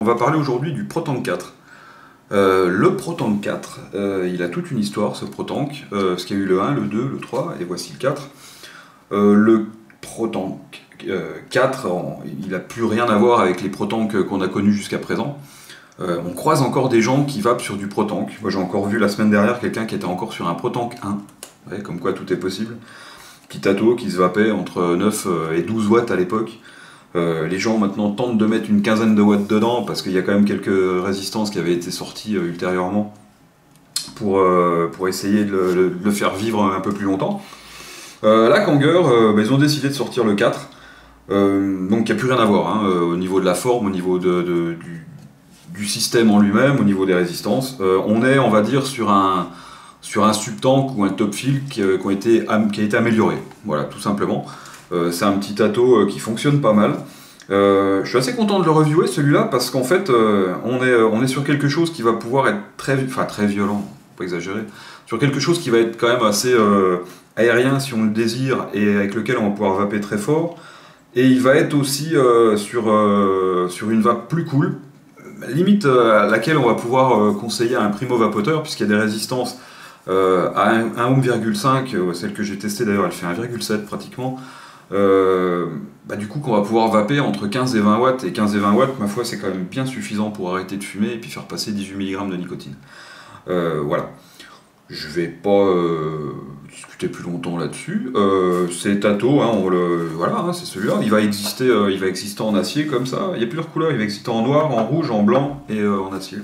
On va parler aujourd'hui du ProTank 4. Le ProTank 4, il a toute une histoire, ce ProTank, parce qu'il y a eu le 1, le 2, le 3, et voici le 4. Le ProTank 4, il n'a plus rien à voir avec les ProTank qu'on a connus jusqu'à présent. On croise encore des gens qui vapent sur du ProTank. Moi j'ai encore vu la semaine dernière quelqu'un qui était encore sur un ProTank 1. Ouais, comme quoi tout est possible. Petit tato qui se vapait entre 9 et 12 watts à l'époque. Les gens maintenant tentent de mettre une quinzaine de watts dedans parce qu'il y a quand même quelques résistances qui avaient été sorties ultérieurement pour essayer de le faire vivre un peu plus longtemps. Là, Kanger, ils ont décidé de sortir le 4. Donc il n'y a plus rien à voir hein, au niveau de la forme, au niveau du système en lui-même, au niveau des résistances. On est, on va dire, sur un subtank ou un top fill qui a été amélioré. Voilà, tout simplement. C'est un petit tato qui fonctionne pas mal. Je suis assez content de le reviewer celui-là parce qu'en fait on est sur quelque chose qui va pouvoir être très violent, faut pas exagérer, sur quelque chose qui va être quand même assez aérien si on le désire et avec lequel on va pouvoir vaper très fort, et il va être aussi sur une vape plus cool, limite à laquelle on va pouvoir conseiller à un primo vapoteur puisqu'il y a des résistances à 1 ohm,5, celle que j'ai testée d'ailleurs elle fait 1,7 pratiquement. Du coup qu'on va pouvoir vaper entre 15 et 20 watts, et 15 et 20 watts, ma foi, c'est quand même bien suffisant pour arrêter de fumer et puis faire passer 18 mg de nicotine. Voilà. Je vais pas discuter plus longtemps là-dessus. C'est tato, hein, voilà, hein, c'est celui-là. Il va exister en acier comme ça. Il y a plusieurs couleurs, il va exister en noir, en rouge, en blanc et en acier.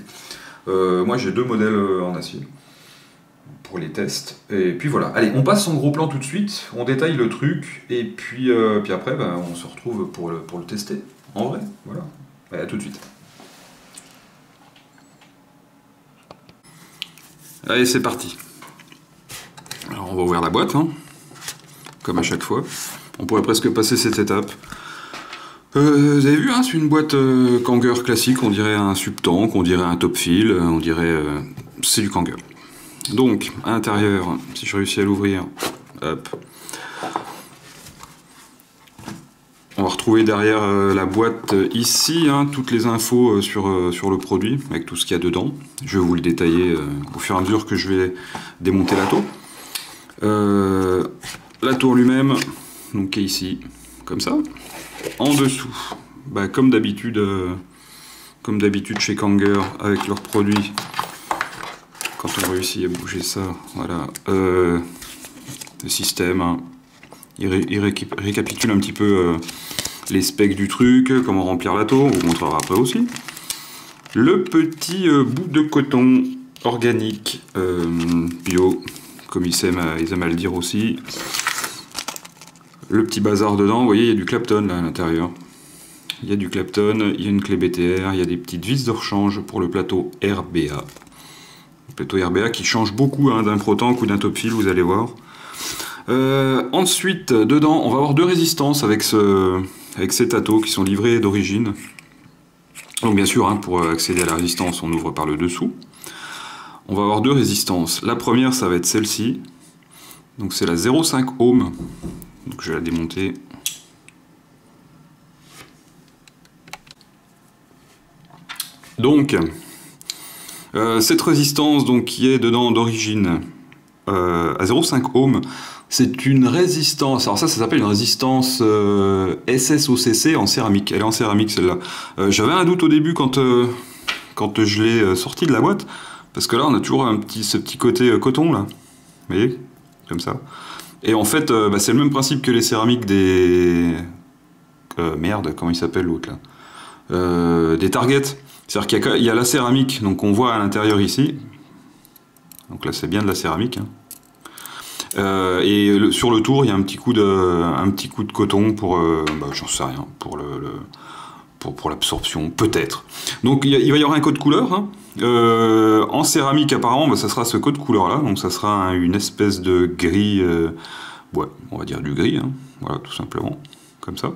Moi j'ai deux modèles en acier pour les tests, et puis voilà. Allez, on passe son gros plan tout de suite, on détaille le truc, et puis après, on se retrouve pour le tester, en vrai, voilà. Allez, à tout de suite. Allez, c'est parti. Alors, on va ouvrir la boîte, hein, comme à chaque fois. On pourrait presque passer cette étape. Vous avez vu, hein, c'est une boîte Kanger classique, on dirait un subtank, on dirait un top fill, on dirait... c'est du Kanger. Donc, à l'intérieur, si je réussis à l'ouvrir, hop. On va retrouver derrière la boîte ici, hein, toutes les infos sur le produit, avec tout ce qu'il y a dedans. Je vais vous le détailler au fur et à mesure que je vais démonter la tour. La tour lui-même, donc qui est ici, comme ça. En dessous, comme d'habitude chez Kanger, avec leurs produits. Quand on réussit à bouger ça, voilà, le système, hein, il récapitule un petit peu les specs du truc, comment remplir la tour, on vous montrera après aussi. Le petit bout de coton organique, bio, comme ils aiment à le dire aussi. Le petit bazar dedans, vous voyez, il y a du Clapton là à l'intérieur. Il y a du Clapton, il y a une clé BTR, il y a des petites vis de rechange pour le plateau RBA. Plateau RBA qui change beaucoup hein, d'un ProTank ou d'un top fill, vous allez voir. Ensuite, dedans, on va avoir deux résistances avec ces tatos qui sont livrés d'origine. Donc bien sûr, hein, pour accéder à la résistance, on ouvre par le dessous. On va avoir deux résistances. La première, ça va être celle-ci. Donc c'est la 0,5 ohm. Donc je vais la démonter. Donc... cette résistance donc, qui est dedans d'origine à 0,5 ohm, c'est une résistance, alors ça s'appelle une résistance SSOCC en céramique, elle est en céramique celle-là. J'avais un doute au début quand je l'ai sorti de la boîte, parce que là on a toujours ce petit côté coton là, vous voyez, comme ça. Et en fait c'est le même principe que les céramiques des... merde, comment il s'appelle l'autre là, des Target. C'est-à-dire qu'il y a la céramique, donc on voit à l'intérieur ici. Donc là c'est bien de la céramique. Hein. Et sur le tour il y a un petit coup de coton pour, j'en sais rien, pour l'absorption, peut-être. Donc il va y avoir un code couleur. Hein. En céramique apparemment, ça sera ce code couleur là, donc ça sera une espèce de gris, ouais, on va dire du gris, hein. Voilà, tout simplement, comme ça.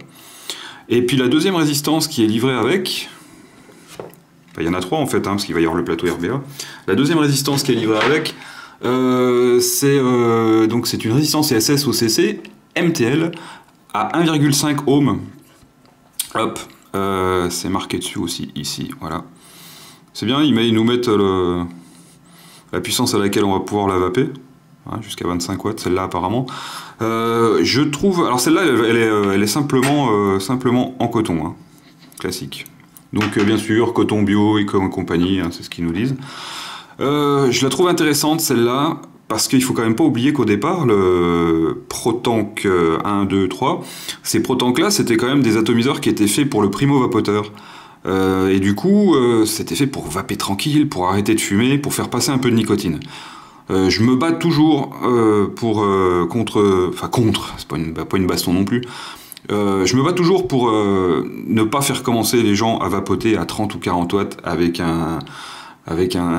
Et puis la deuxième résistance qui est livrée avec... il y en a trois en fait, hein, parce qu'il va y avoir le plateau RBA. La deuxième résistance qui est livrée avec, c'est une résistance SSOCC MTL à 1,5 ohm. Hop. c'est marqué dessus aussi, ici, voilà. C'est bien, ils nous mettent la puissance à laquelle on va pouvoir la vaper, hein, jusqu'à 25 watts, celle-là apparemment. Je trouve, alors celle-là, elle est simplement en coton, hein, classique. Donc bien sûr, coton bio et compagnie, hein, c'est ce qu'ils nous disent. Je la trouve intéressante celle-là, parce qu'il faut quand même pas oublier qu'au départ, le ProTank 1, 2, 3, ces ProTank-là, c'était quand même des atomiseurs qui étaient faits pour le primo-vapoteur. Et du coup, c'était fait pour vaper tranquille, pour arrêter de fumer, pour faire passer un peu de nicotine. Je me bats toujours contre, c'est pas une baston non plus. Je me bats toujours pour ne pas faire commencer les gens à vapoter à 30 ou 40 watts avec un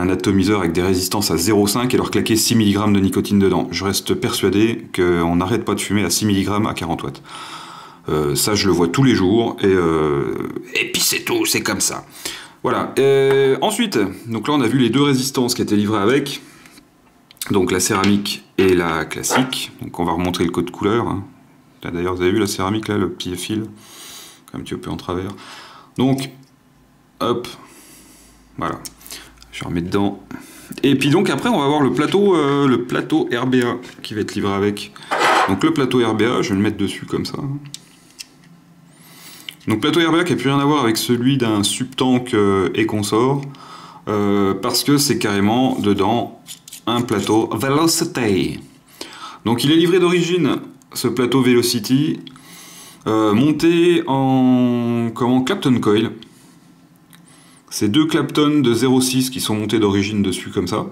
atomiseur avec des résistances à 0,5 et leur claquer 6 mg de nicotine dedans. Je reste persuadé qu'on n'arrête pas de fumer à 6 mg à 40 watts. Ça, je le vois tous les jours, et puis c'est tout, c'est comme ça. Voilà. Ensuite, donc là, on a vu les deux résistances qui étaient livrées avec, donc la céramique et la classique. Donc on va remontrer le code couleur. Hein. Là, d'ailleurs, vous avez vu la céramique, là, le petit fil, un petit peu en travers. Donc, hop, voilà. Je remets dedans. Et puis donc après, on va voir le plateau RBA qui va être livré avec. Donc le plateau RBA, je vais le mettre dessus comme ça. Donc plateau RBA qui n'a plus rien à voir avec celui d'un subtank et consort, parce que c'est carrément dedans un plateau Velocity. Donc il est livré d'origine, ce plateau Velocity, monté en Clapton Coil. C'est deux Clapton de 0,6 qui sont montés d'origine dessus comme ça.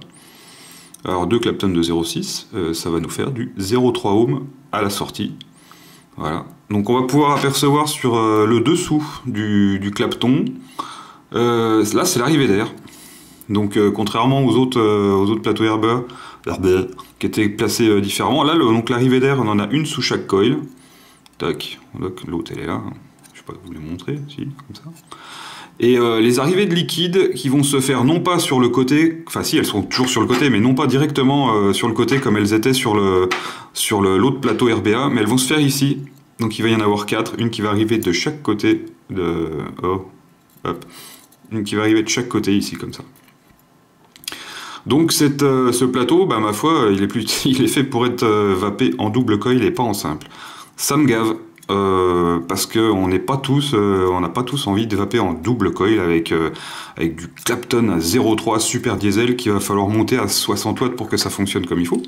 Alors deux Clapton de 0,6, ça va nous faire du 0,3 ohm à la sortie. Voilà. Donc on va pouvoir apercevoir sur le dessous du Clapton, là c'est l'arrivée d'air. Donc contrairement aux autres plateaux RBA qui étaient placés différemment, là donc l'arrivée d'air on en a une sous chaque coil. Tac, l'autre elle est là, je sais pas vous les montrer, si, comme ça. Et les arrivées de liquide qui vont se faire non pas sur le côté, enfin si elles sont toujours sur le côté, mais non pas directement sur le côté comme elles étaient sur l'autre plateau RBA, mais elles vont se faire ici. Donc il va y en avoir 4, une qui va arriver de chaque côté de... Oh, hop. Une qui va arriver de chaque côté ici comme ça. Donc ce plateau, bah, ma foi, il est fait pour être vapé en double coil et pas en simple. Ça me gave. Parce qu'on n'a pas tous envie de vaper en double coil avec du Clapton à 0,3 super diesel qu'il va falloir monter à 60 watts pour que ça fonctionne comme il faut.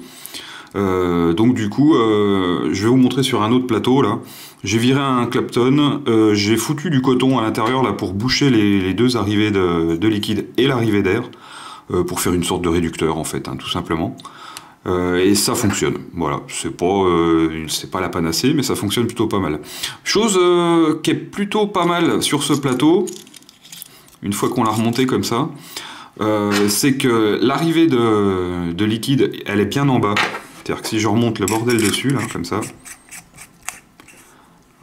Donc du coup, je vais vous montrer sur un autre plateau là. J'ai viré un Clapton, j'ai foutu du coton à l'intérieur là pour boucher les deux arrivées de liquide et l'arrivée d'air, pour faire une sorte de réducteur en fait, hein, tout simplement. Et ça fonctionne, voilà, c'est pas la panacée, mais ça fonctionne plutôt pas mal. Chose qui est plutôt pas mal sur ce plateau, une fois qu'on l'a remonté comme ça, c'est que l'arrivée de liquide, elle est bien en bas. C'est-à-dire que si je remonte le bordel dessus, là, comme ça,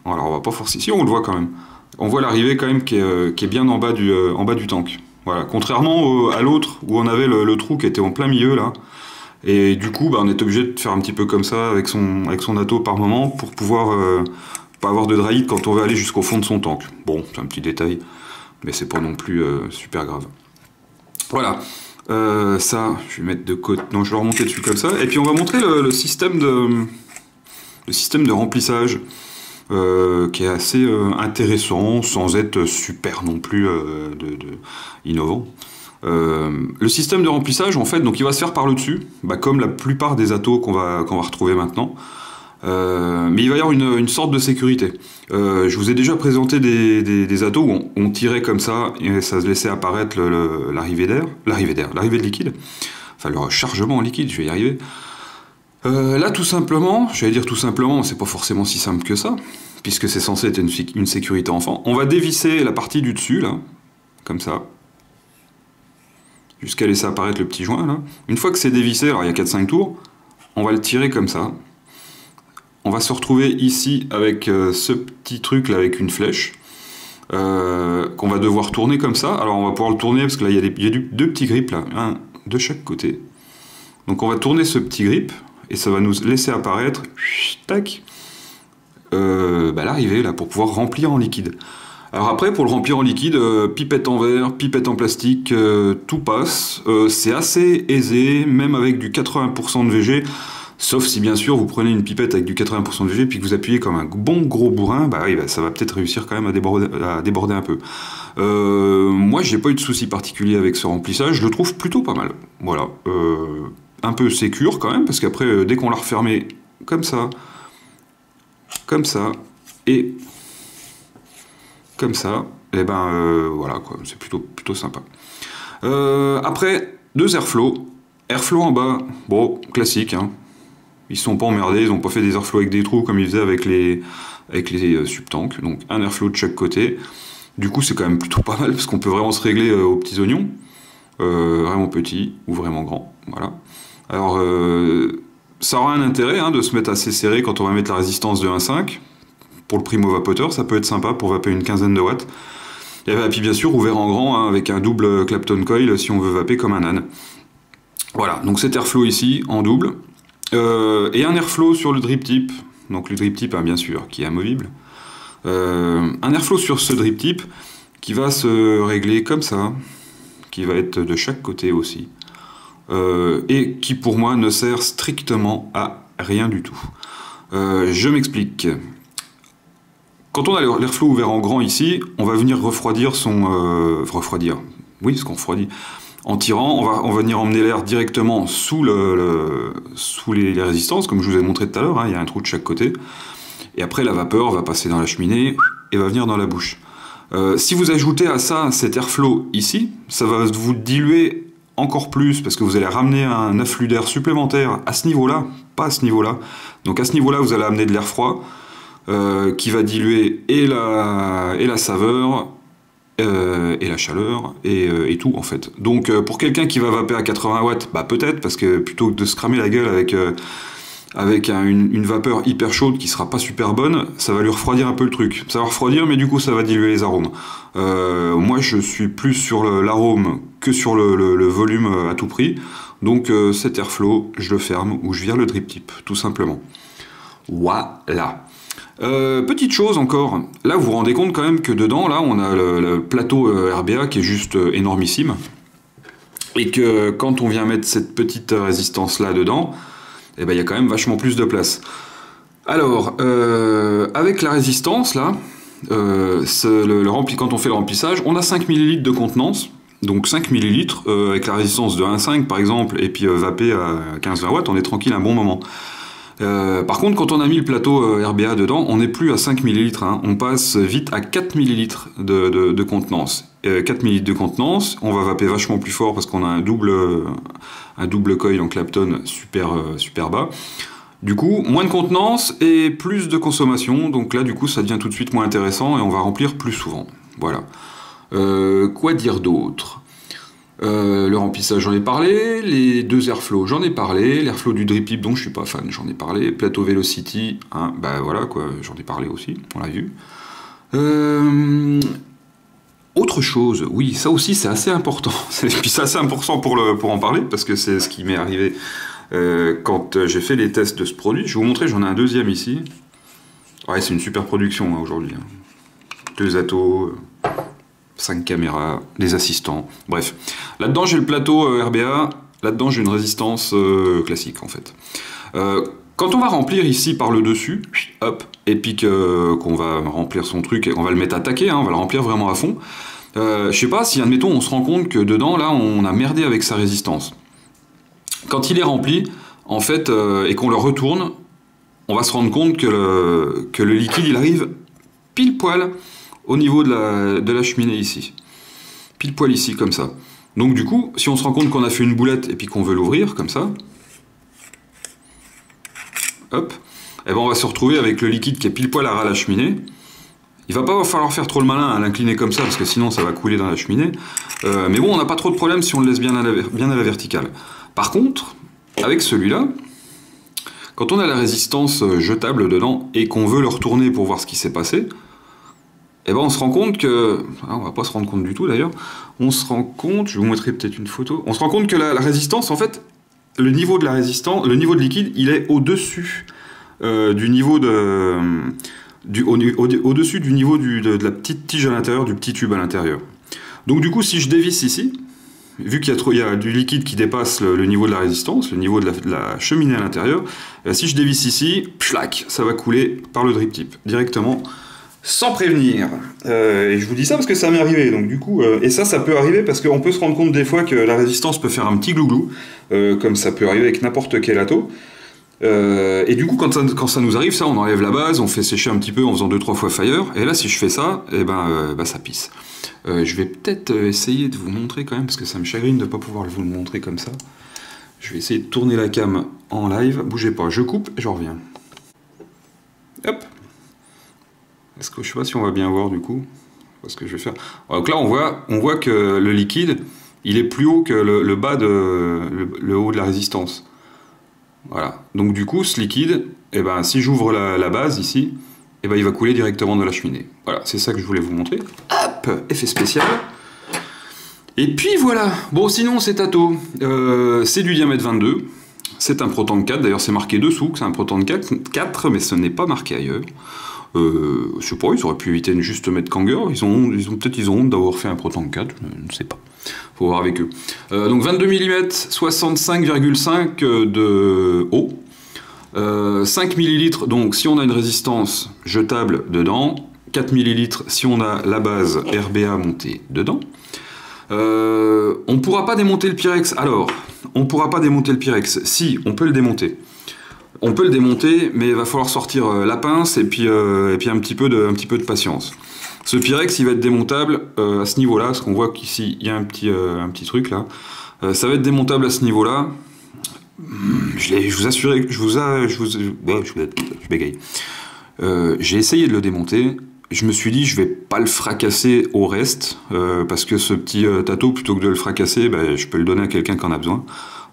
alors on va pas forcer, si on le voit quand même, on voit l'arrivée quand même qui est bien en bas du tank. Voilà, contrairement à l'autre où on avait le trou qui était en plein milieu là. Et du coup, bah, on est obligé de faire un petit peu comme ça avec son atto par moment pour pouvoir pas avoir de dry quand on veut aller jusqu'au fond de son tank. Bon, c'est un petit détail, mais c'est pas non plus super grave. Voilà, ça, je vais mettre de côté. Non, je vais remonter dessus comme ça. Et puis on va montrer le système de remplissage qui est assez intéressant sans être super non plus innovant. Le système de remplissage, en fait, donc il va se faire par le dessus, bah, comme la plupart des attos qu'on va retrouver maintenant. Mais il va y avoir une sorte de sécurité. Je vous ai déjà présenté des attos où on tirait comme ça et ça se laissait apparaître l'arrivée de liquide. Enfin, le chargement en liquide, je vais y arriver. Là, tout simplement, j'allais dire tout simplement, c'est pas forcément si simple que ça, puisque c'est censé être une sécurité enfant. On va dévisser la partie du dessus, là, comme ça, jusqu'à laisser apparaître le petit joint là. Une fois que c'est dévissé, alors il y a 4-5 tours, on va le tirer comme ça. On va se retrouver ici avec ce petit truc là avec une flèche qu'on va devoir tourner comme ça. Alors on va pouvoir le tourner parce que là il y a deux petits grips là, un de chaque côté. Donc on va tourner ce petit grip et ça va nous laisser apparaître tac, l'arrivée là pour pouvoir remplir en liquide. Alors après, pour le remplir en liquide, pipette en verre, pipette en plastique, tout passe. C'est assez aisé, même avec du 80% de VG. Sauf si bien sûr vous prenez une pipette avec du 80% de VG puis que vous appuyez comme un bon gros bourrin, bah oui, bah, ça va peut-être réussir quand même à déborder un peu. Moi j'ai pas eu de souci particulier avec ce remplissage, je le trouve plutôt pas mal. Voilà. Un peu sécure quand même, parce qu'après dès qu'on l'a refermé comme ça, et comme ça, et ben voilà quoi, c'est plutôt sympa. Après, deux airflow. Airflow en bas, bon, classique, hein. Ils se sont pas emmerdés, ils ont pas fait des airflow avec des trous comme ils faisaient avec les subtanks. Donc un airflow de chaque côté. Du coup, c'est quand même plutôt pas mal parce qu'on peut vraiment se régler aux petits oignons. Vraiment petits ou vraiment grands. Voilà. Alors, ça aura un intérêt hein, de se mettre assez serré quand on va mettre la résistance de 1,5. Pour le primo vapoteur, ça peut être sympa pour vaper une quinzaine de watts. Et puis bien sûr, ouvert en grand hein, avec un double Clapton coil si on veut vaper comme un âne. Voilà, donc cet airflow ici en double. Et un airflow sur le drip tip, donc le drip tip hein, bien sûr qui est amovible, un airflow sur ce drip tip qui va se régler comme ça, qui va être de chaque côté aussi, et qui pour moi ne sert strictement à rien du tout. Je m'explique. Quand on a l'airflow ouvert en grand ici, on va venir refroidir son... refroidir, oui, ce qu'on refroidit. En tirant, on va venir emmener l'air directement sous les résistances, comme je vous ai montré tout à l'heure, hein, il y a un trou de chaque côté. Et après, la vapeur va passer dans la cheminée et va venir dans la bouche. Si vous ajoutez à ça cet airflow ici, ça va vous diluer encore plus, parce que vous allez ramener un afflux d'air supplémentaire à ce niveau-là, pas à ce niveau-là. Donc à ce niveau-là, vous allez amener de l'air froid, qui va diluer et la saveur, et la chaleur et tout en fait. Donc pour quelqu'un qui va vaper à 80 watts, bah peut-être, parce que plutôt que de se cramer la gueule avec une vapeur hyper chaude qui sera pas super bonne, ça va lui refroidir un peu le truc. Ça va refroidir, mais du coup ça va diluer les arômes. Moi je suis plus sur l'arôme que sur le volume à tout prix. Donc cet airflow, je le ferme ou je vire le drip tip, tout simplement. Voilà. Petite chose encore, là vous vous rendez compte quand même que dedans, là on a le plateau RBA qui est juste énormissime, et que quand on vient mettre cette petite résistance là dedans, eh ben, il y a quand même vachement plus de place. Alors, avec la résistance là, quand on fait le remplissage, on a 5 ml de contenance, donc 5 ml avec la résistance de 1,5 par exemple, et puis vaper à 15-20 watts, on est tranquille un bon moment. Par contre, quand on a mis le plateau RBA dedans, on n'est plus à 5 ml, hein, on passe vite à 4 ml de contenance. 4 ml de contenance, on va vaper vachement plus fort parce qu'on a un double coil en Clapton super bas. Du coup, moins de contenance et plus de consommation, donc là du coup ça devient tout de suite moins intéressant et on va remplir plus souvent. Voilà. Quoi dire d'autre ? Le remplissage, j'en ai parlé. Les deux airflows, j'en ai parlé. L'airflow du drip tip, dont je suis pas fan, j'en ai parlé. Plateau Velocity, hein, bah voilà quoi, j'en ai parlé aussi, on l'a vu. Autre chose, oui, ça aussi c'est assez important. Et puis c'est assez important pour en parler, parce que c'est ce qui m'est arrivé quand j'ai fait les tests de ce produit. Je vais vous montrer, j'en ai un deuxième ici. Ouais, c'est une super production hein, aujourd'hui. Hein. 2 atos. 5 caméras, des assistants, bref. Là-dedans, j'ai le plateau RBA, là-dedans, j'ai une résistance classique, en fait. Quand on va remplir ici par le dessus, hop, et puis qu'on va remplir son truc, et on va le mettre à taquer, hein, on va le remplir vraiment à fond, je sais pas si, admettons, on se rend compte que dedans, là, on a merdé avec sa résistance. Quand il est rempli, en fait, et qu'on le retourne, on va se rendre compte que le liquide, il arrive pile poil au niveau de la cheminée ici. Pile poil ici, comme ça. Donc du coup, si on se rend compte qu'on a fait une boulette et puis qu'on veut l'ouvrir, comme ça, hop, et ben on va se retrouver avec le liquide qui est pile poil à ras la cheminée. Il va pas falloir faire trop le malin à l'incliner comme ça, parce que sinon ça va couler dans la cheminée. Mais bon, on n'a pas trop de problème si on le laisse bien à la verticale. Par contre, avec celui-là, quand on a la résistance jetable dedans et qu'on veut le retourner pour voir ce qui s'est passé, et ben on se rend compte que... Ah, on va pas se rendre compte du tout d'ailleurs. On se rend compte... Je vous montrerai peut-être une photo. On se rend compte que la résistance, en fait, le niveau de la résistance, le niveau de liquide, il est au-dessus du niveau de au-dessus du niveau de la petite tige à l'intérieur, du petit tube à l'intérieur. Donc du coup, si je dévisse ici, vu qu'il y a du liquide qui dépasse le niveau de la résistance, le niveau de la cheminée à l'intérieur, si je dévisse ici, pflac, ça va couler par le drip tip, directement, sans prévenir. Et je vous dis ça parce que ça m'est arrivé, donc du coup, et ça peut arriver parce qu'on peut se rendre compte des fois que la résistance peut faire un petit glouglou, comme ça peut arriver avec n'importe quel ato. Et du coup, quand ça nous arrive, ça, on enlève la base, on fait sécher un petit peu en faisant 2-3 fois fire, et là, si je fais ça, et ça pisse. Je vais peut-être essayer de vous montrer quand même, parce que ça me chagrine de ne pas pouvoir vous le montrer comme ça. Je vais essayer de tourner la cam en live. Bougez pas, je coupe et je reviens. Hop. Est-ce que je sais pas si on va bien voir du coup ce que je vais faire. Donc là, on voit que le liquide, il est plus haut que le bas le haut de la résistance. Voilà. Donc du coup, ce liquide, si j'ouvre la base ici, il va couler directement de la cheminée. Voilà, c'est ça que je voulais vous montrer. Hop, effet spécial. Et puis voilà. Bon, sinon, cet ato, c'est du diamètre 22. C'est un Protank 4. D'ailleurs, c'est marqué dessous que c'est un Protank 4, mais ce n'est pas marqué ailleurs. Je sais pas, ils auraient pu éviter de juste mettre Kanger. Ils ont honte d'avoir fait un Protank 4. Je ne sais pas. Faut voir avec eux. Donc 22 mm, 65,5 de haut. 5 ml, donc si on a une résistance jetable dedans, 4 ml si on a la base RBA montée dedans. On ne pourra pas démonter le Pyrex. Alors, on ne pourra pas démonter le Pyrex. Si, on peut le démonter. On peut le démonter, mais il va falloir sortir la pince et puis un petit peu de patience. Ce Pyrex, il va être démontable à ce niveau-là, parce qu'on voit qu'ici, il y a un petit truc là. Ça va être démontable à ce niveau-là. Je vous assure, je bégaye. J'ai essayé de le démonter. Je me suis dit, je vais pas le fracasser au reste, parce que ce petit tato, plutôt que de le fracasser, je peux le donner à quelqu'un qui en a besoin.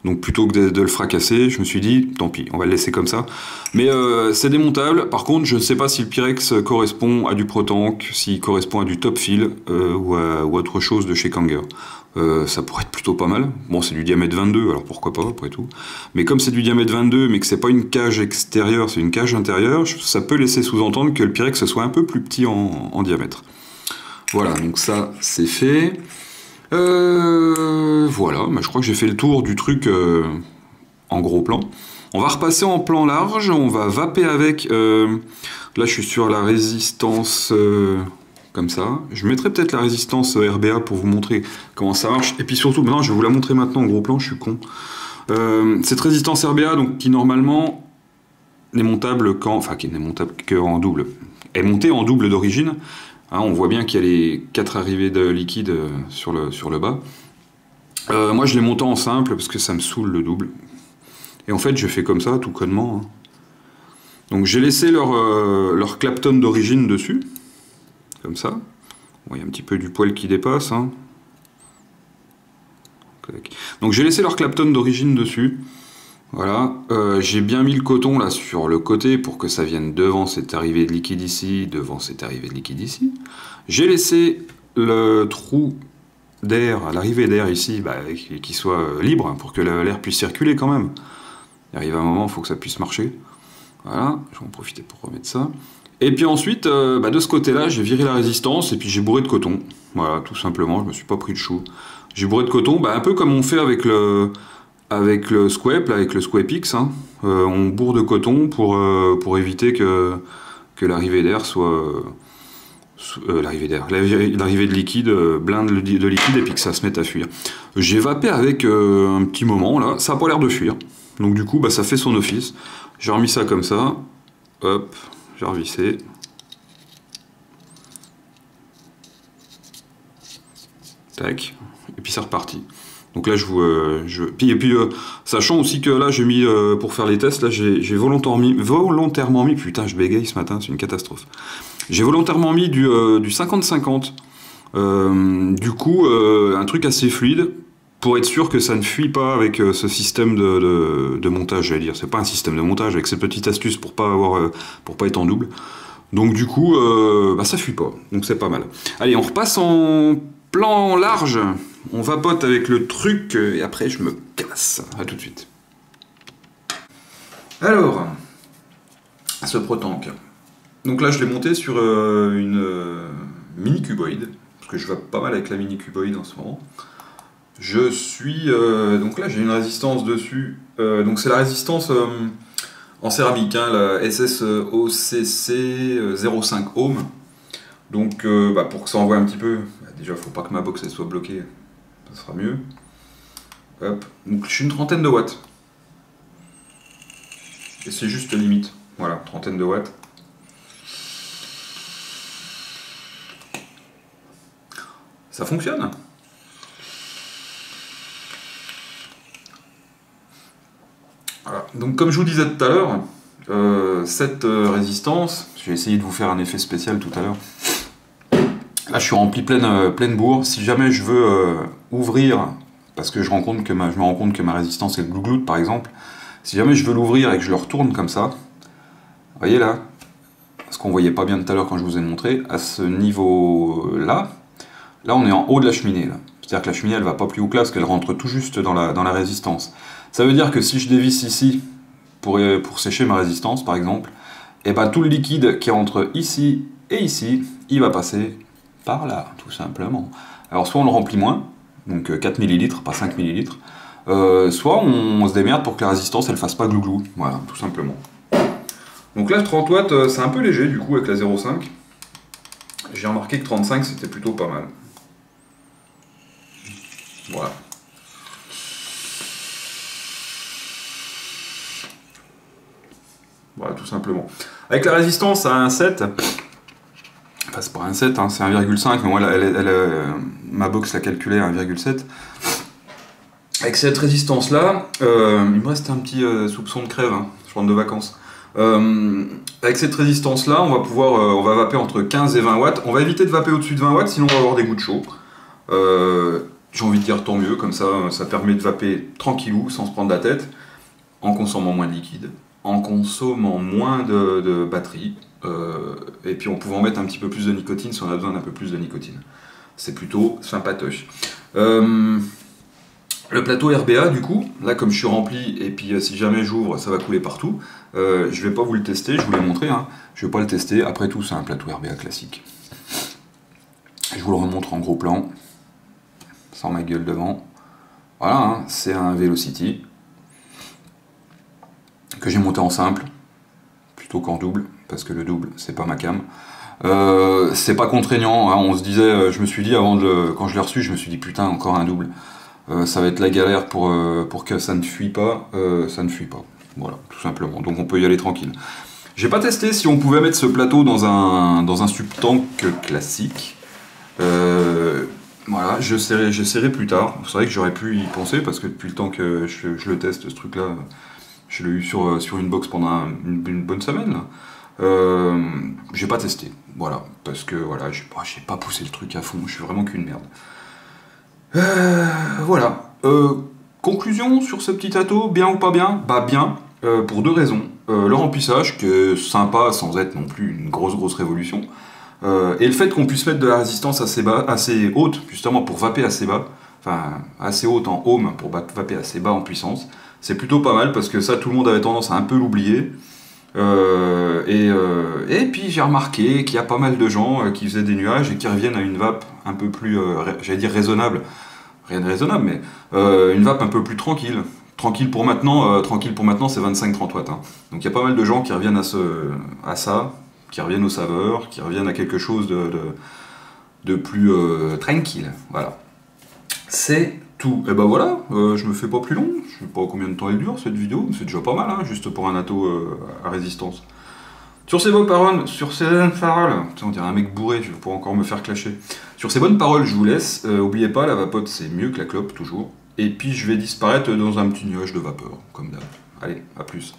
Donc plutôt que de le fracasser, je me suis dit, tant pis, on va le laisser comme ça. Mais c'est démontable. Par contre, je ne sais pas si le Pyrex correspond à du Protank, s'il correspond à du Top Fill ou à autre chose de chez Kanger. Ça pourrait être plutôt pas mal. Bon, c'est du diamètre 22, alors pourquoi pas, après tout. Mais comme c'est du diamètre 22, mais que c'est pas une cage extérieure, c'est une cage intérieure, ça peut laisser sous-entendre que le Pyrex soit un peu plus petit en diamètre. Voilà, donc ça, c'est fait. Voilà, je crois que j'ai fait le tour du truc en gros plan. On va repasser en plan large, on va vaper avec... là, je suis sur la résistance... comme ça. Je mettrai peut-être la résistance RBA pour vous montrer comment ça marche. Et puis surtout, maintenant, je vais vous la montrer maintenant en gros plan, je suis con. Cette résistance RBA, donc, qui normalement n'est montable qui n'est montable qu'en double, est montée en double d'origine. Hein, on voit bien qu'il y a les 4 arrivées de liquide sur le bas. Moi, je l'ai monté en simple parce que ça me saoule le double. Et en fait, je fais comme ça, tout connement. Hein. Donc, j'ai laissé leur Clapton d'origine dessus. Comme ça. Bon, il y a un petit peu du poil qui dépasse. Hein. Donc j'ai laissé leur Clapton d'origine dessus. Voilà. J'ai bien mis le coton là sur le côté pour que ça vienne devant cette arrivée de liquide ici, devant cette arrivée de liquide ici. J'ai laissé le trou d'air, l'arrivée d'air ici, qui soit libre hein, pour que l'air puisse circuler quand même. Il arrive un moment, il faut que ça puisse marcher. Voilà. Je vais en profiter pour remettre ça. Et puis ensuite, de ce côté-là, j'ai viré la résistance et puis j'ai bourré de coton. Voilà, tout simplement, je me suis pas pris de chou. J'ai bourré de coton, un peu comme on fait avec le Squep, là, avec le Squep X. Hein. On bourre de coton pour éviter que l'arrivée d'air soit... l'arrivée de liquide blinde de liquide et puis que ça se mette à fuir. J'ai vapé avec un petit moment, là, ça n'a pas l'air de fuir. Donc du coup, ça fait son office. J'ai remis ça comme ça. Hop. J'ai revissé. Tac. Et puis c'est reparti. Donc là, sachant aussi que là, j'ai mis, pour faire les tests, là, j'ai volontairement mis, putain, je bégaye ce matin, c'est une catastrophe. J'ai volontairement mis du 50-50. Du coup, un truc assez fluide, pour être sûr que ça ne fuit pas avec ce système de montage, j'allais dire. C'est pas un système de montage, avec cette petite astuce pour pas être en double. Donc du coup, ça fuit pas. Donc c'est pas mal. Allez, on repasse en plan large. On vapote avec le truc et après je me casse. À tout de suite. Alors, ce Protank. Donc là, je l'ai monté sur une mini cuboïde, parce que je vape pas mal avec la mini cuboïde en ce moment. Je suis... donc là, j'ai une résistance dessus. Donc c'est la résistance en céramique, hein, la SSOCC 0,5 ohm. Donc pour que ça envoie un petit peu, déjà, il faut pas que ma box elle soit bloquée, ça sera mieux. Hop. Donc je suis une trentaine de watts. Et c'est juste limite. Voilà, trentaine de watts. Ça fonctionne. Voilà. Donc comme je vous disais tout à l'heure, cette résistance, je vais essayer de vous faire un effet spécial tout à l'heure. Là je suis rempli pleine bourre. Si jamais je veux ouvrir, parce que je me rends compte que ma résistance est le glouglou par exemple, si jamais je veux l'ouvrir et que je le retourne comme ça, vous voyez là, ce qu'on voyait pas bien tout à l'heure quand je vous ai montré, à ce niveau là on est en haut de la cheminée. C'est-à-dire que la cheminée elle va pas plus haut que là parce qu'elle rentre tout juste dans la résistance. Ça veut dire que si je dévisse ici pour sécher ma résistance par exemple, et ben tout le liquide qui est entre ici et ici, il va passer par là, tout simplement. Alors soit on le remplit moins, donc 4 ml, pas 5 ml, soit on se démerde pour que la résistance elle fasse pas glouglou, voilà, tout simplement. Donc là 30 watts c'est un peu léger du coup avec la 0,5. J'ai remarqué que 35 c'était plutôt pas mal. Voilà. Voilà, tout simplement. Avec la résistance à 1,7, enfin c'est pas 1,7, hein, c'est 1,5, mais moi ma box l'a calculé à 1,7. Avec cette résistance là, il me reste un petit soupçon de crève, hein, je rentre de vacances. Avec cette résistance là, on va vaper entre 15 et 20 watts. On va éviter de vaper au-dessus de 20 watts, sinon on va avoir des gouttes chauds. J'ai envie de dire tant mieux, comme ça permet de vaper tranquillou, sans se prendre la tête, en consommant moins de liquide, en consommant moins de batterie, et puis en pouvant mettre un petit peu plus de nicotine si on a besoin d'un peu plus de nicotine. C'est plutôt sympatoche. Le plateau RBA, du coup, là comme je suis rempli, et puis si jamais j'ouvre, ça va couler partout, je vais pas vous le tester, je vous l'ai montré, hein, je vais pas le tester, après tout c'est un plateau RBA classique. Je vous le remontre en gros plan, sans ma gueule devant. Voilà, hein, c'est un Velocity, que j'ai monté en simple, plutôt qu'en double, parce que le double, c'est pas ma cam. C'est pas contraignant, hein, on se disait, je me suis dit, quand je l'ai reçu, je me suis dit, putain, encore un double. Ça va être la galère pour que ça ne fuit pas, ça ne fuit pas. Voilà, tout simplement. Donc on peut y aller tranquille. J'ai pas testé si on pouvait mettre ce plateau dans un sub-tank classique. Voilà, j'essaierai plus tard. C'est vrai que j'aurais pu y penser parce que depuis le temps que je le teste, ce truc-là, je l'ai eu sur une box pendant une bonne semaine. J'ai pas testé, voilà, parce que voilà, j'ai pas poussé le truc à fond. Je suis vraiment qu'une merde. Voilà. Conclusion sur ce petit ato, bien ou pas bien? Bah bien, pour deux raisons. Le remplissage, qui est sympa sans être non plus une grosse révolution. Et le fait qu'on puisse mettre de la résistance assez haute, justement pour vaper assez bas, enfin assez haute en ohm pour vaper assez bas en puissance, c'est plutôt pas mal parce que ça tout le monde avait tendance à un peu l'oublier. Et puis j'ai remarqué qu'il y a pas mal de gens qui faisaient des nuages et qui reviennent à une vape un peu plus, j'allais dire raisonnable, rien de raisonnable, mais une vape un peu plus tranquille. Tranquille pour maintenant c'est 25-30 watts. Hein. Donc il y a pas mal de gens qui reviennent à ça, qui reviennent aux saveurs, qui reviennent à quelque chose de plus tranquille. Voilà. C'est tout. Et ben voilà, je me fais pas plus long. Je sais pas combien de temps elle dure cette vidéo, c'est déjà pas mal, hein, juste pour un ato à résistance. Sur ces bonnes paroles, on dirait un mec bourré, je vais pas encore me faire clasher. Sur ces bonnes paroles, je vous laisse. Oubliez pas, la vapote c'est mieux que la clope, toujours. Et puis je vais disparaître dans un petit nuage de vapeur, comme d'hab. Allez, à plus.